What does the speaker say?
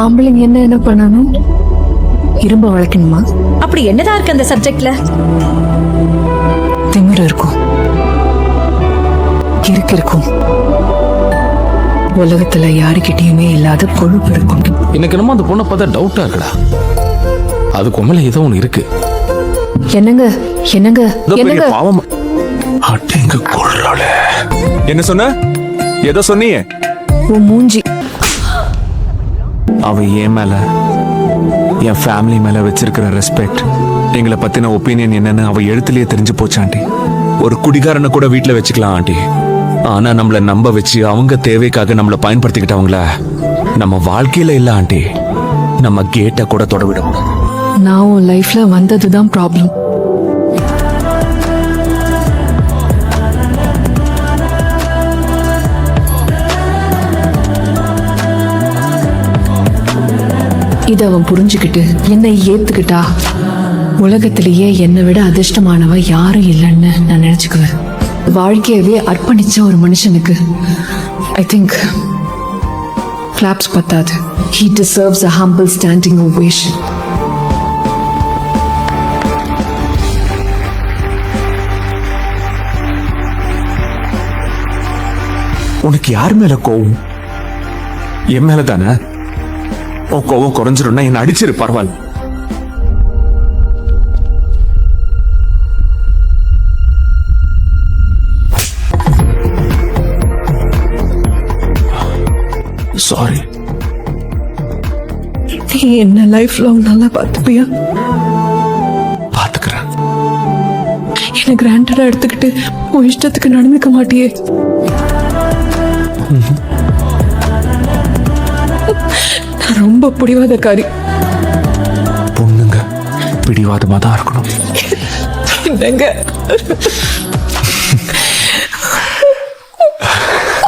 ஆம்பளைங்க என்ன பண்ணணும்? இரும்ப வளர்க்கணுமா? அப்படி என்னதான் இருக்கு அந்த சப்ஜெக்ட்ல? திமிரு இருக்கும், இருக்கும். உலகத்துல யாருக்கிட்டயுமே இல்லாத கொழுப்பு இருக்கும். எனக்கு என்னமோ அந்த பொண்ணை பார்த்தா டவுட்டா இருக்குடா. அதுக்கு உண்மையில ஏதோ ஒண்ணு இருக்கு. என்னங்க என்னங்க இதோ பெரிய என்னங்க? பாவம். அடேங்க கொள்றாளே. என்ன சொன்ன? ஏதோ சொன்னீங்க? உன் மூஞ்சி. அவ என் மேல, என் ஃபேமிலி மேல வச்சிருக்கிற ரெஸ்பெக்ட், எங்களை பத்தின ஒப்பீனியன் என்னன்னு அவ எழுத்துலயே தெரிஞ்சு போச்சு ஆண்டி. ஒரு குடிகாரனை கூட வீட்டுல வச்சுக்கலாம் ஆண்டி. ஆனா நம்மள நம்ப வச்சு அவங்க தேவைக்காக நம்மள பயன்படுத்திக்கிட்டவங்கள நம்ம வாழ்க்கையில இல்ல ஆண்டி, நம்ம கேட்ட கூட தொட விட முடியாது. நான் உன் லைஃப்ல வந்ததுதான் ப்ராப்ளம். இத அவன் புரிஞ்சுக்கிட்டு என்னை ஏத்துக்கிட்டா உலகத்திலேயே என்னை விட அதிர்ஷ்டமானவ யாரும் இல்லைன்னு நான் நினைச்சுக்குவேன். வாழ்க்கையவே அர்ப்பணிச்ச ஒரு மனுஷனுக்கு ஐ திங்க் கிளாப்ஸ் பத்தாது. He deserves a humble standing ovation. உனக்கு யார் மேல கோவம்? என் மேல தானே. உன் கோவம் குறைஞ்சிரும்னா என்ன அடிச்சிரு, பரவாயில்ல. சாரி. நீ என்ன லைஃப் லாங் நல்லா பார்த்துப்பியா? பாத்துக்கிறேன். என்ன கிராண்டடா எடுத்துக்கிட்டு உன் இஷ்டத்துக்கு நடந்துக்க மாட்டியே? நான் ரொம்ப பிடிவாதக்காரி. பொண்ணுங்க பிடிவாதமா தான் இருக்கணும். என்னங்க